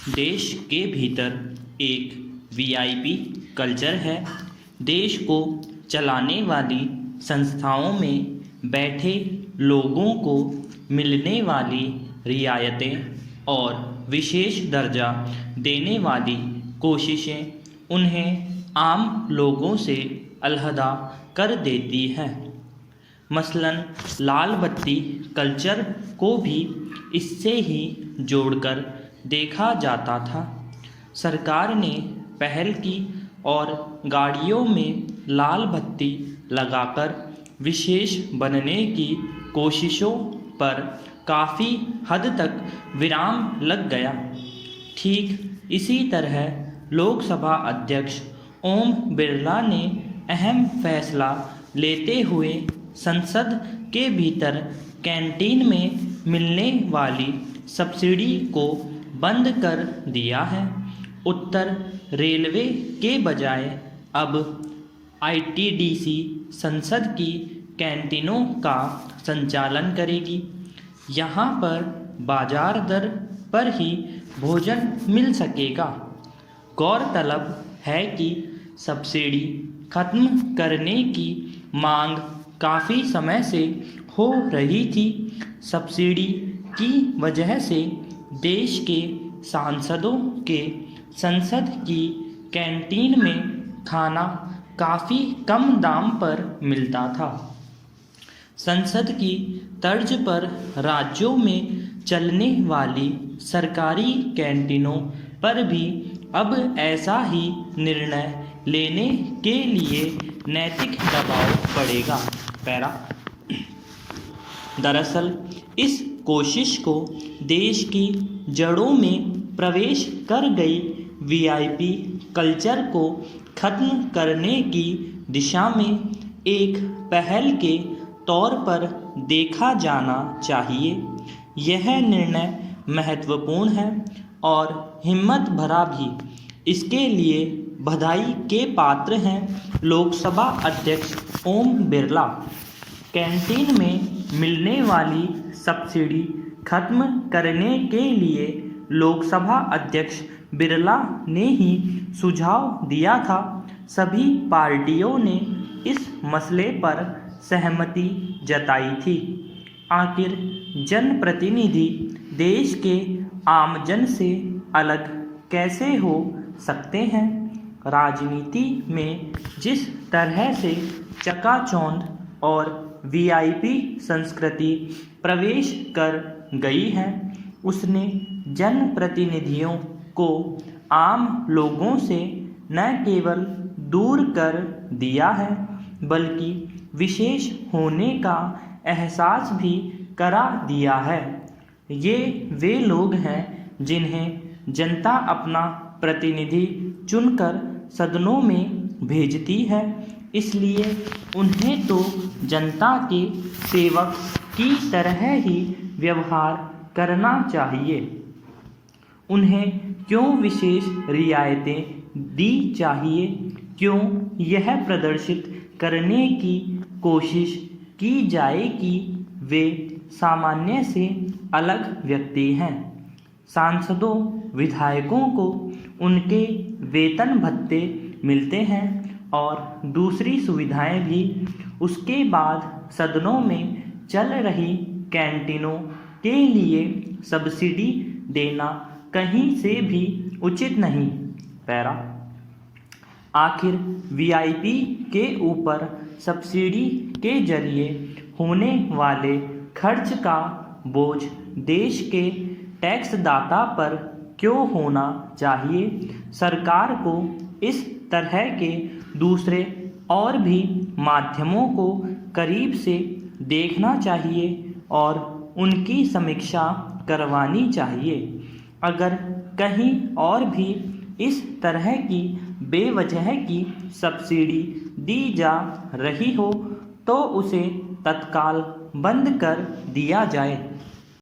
देश के भीतर एक वीआईपी कल्चर है। देश को चलाने वाली संस्थाओं में बैठे लोगों को मिलने वाली रियायतें और विशेष दर्जा देने वाली कोशिशें उन्हें आम लोगों से अलहदा कर देती हैं। मसलन लाल बत्ती कल्चर को भी इससे ही जोड़कर देखा जाता था। सरकार ने पहल की और गाड़ियों में लाल बत्ती लगाकर विशेष बनने की कोशिशों पर काफ़ी हद तक विराम लग गया। ठीक इसी तरह लोकसभा अध्यक्ष ओम बिरला ने अहम फैसला लेते हुए संसद के भीतर कैंटीन में मिलने वाली सब्सिडी को बंद कर दिया है। उत्तर रेलवे के बजाय अब आईटीडीसी संसद की कैंटीनों का संचालन करेगी। यहाँ पर बाजार दर पर ही भोजन मिल सकेगा। गौरतलब है कि सब्सिडी खत्म करने की मांग काफ़ी समय से हो रही थी। सब्सिडी की वजह से देश के सांसदों के संसद की कैंटीन में खाना काफ़ी कम दाम पर मिलता था। संसद की तर्ज पर राज्यों में चलने वाली सरकारी कैंटीनों पर भी अब ऐसा ही निर्णय लेने के लिए नैतिक दबाव पड़ेगा। दरअसल इस कोशिश को देश की जड़ों में प्रवेश कर गई वीआईपी कल्चर को खत्म करने की दिशा में एक पहल के तौर पर देखा जाना चाहिए। यह निर्णय महत्वपूर्ण है और हिम्मत भरा भी। इसके लिए बधाई के पात्र हैं लोकसभा अध्यक्ष ओम बिरला। कैंटीन में मिलने वाली सब्सिडी खत्म करने के लिए लोकसभा अध्यक्ष बिरला ने ही सुझाव दिया था। सभी पार्टियों ने इस मसले पर सहमति जताई थी। आखिर जनप्रतिनिधि देश के आमजन से अलग कैसे हो सकते हैं? राजनीति में जिस तरह से चकाचौंध और वीआईपी संस्कृति प्रवेश कर गई है, उसने जनप्रतिनिधियों को आम लोगों से न केवल दूर कर दिया है, बल्कि विशेष होने का एहसास भी करा दिया है। ये वे लोग हैं जिन्हें जनता अपना प्रतिनिधि चुनकर सदनों में भेजती है, इसलिए उन्हें तो जनता के सेवक की तरह ही व्यवहार करना चाहिए। उन्हें क्यों विशेष रियायतें दी चाहिए? क्यों यह प्रदर्शित करने की कोशिश की जाए कि वे सामान्य से अलग व्यक्ति हैं? सांसदों विधायकों को उनके वेतन भत्ते मिलते हैं और दूसरी सुविधाएं भी। उसके बाद सदनों में चल रही कैंटीनों के लिए सब्सिडी देना कहीं से भी उचित नहीं। आखिर वीआईपी के ऊपर सब्सिडी के जरिए होने वाले खर्च का बोझ देश के टैक्सदाता पर क्यों होना चाहिए? सरकार को इस तरह के दूसरे और भी माध्यमों को करीब से देखना चाहिए और उनकी समीक्षा करवानी चाहिए। अगर कहीं और भी इस तरह की बेवजह की सब्सिडी दी जा रही हो तो उसे तत्काल बंद कर दिया जाए।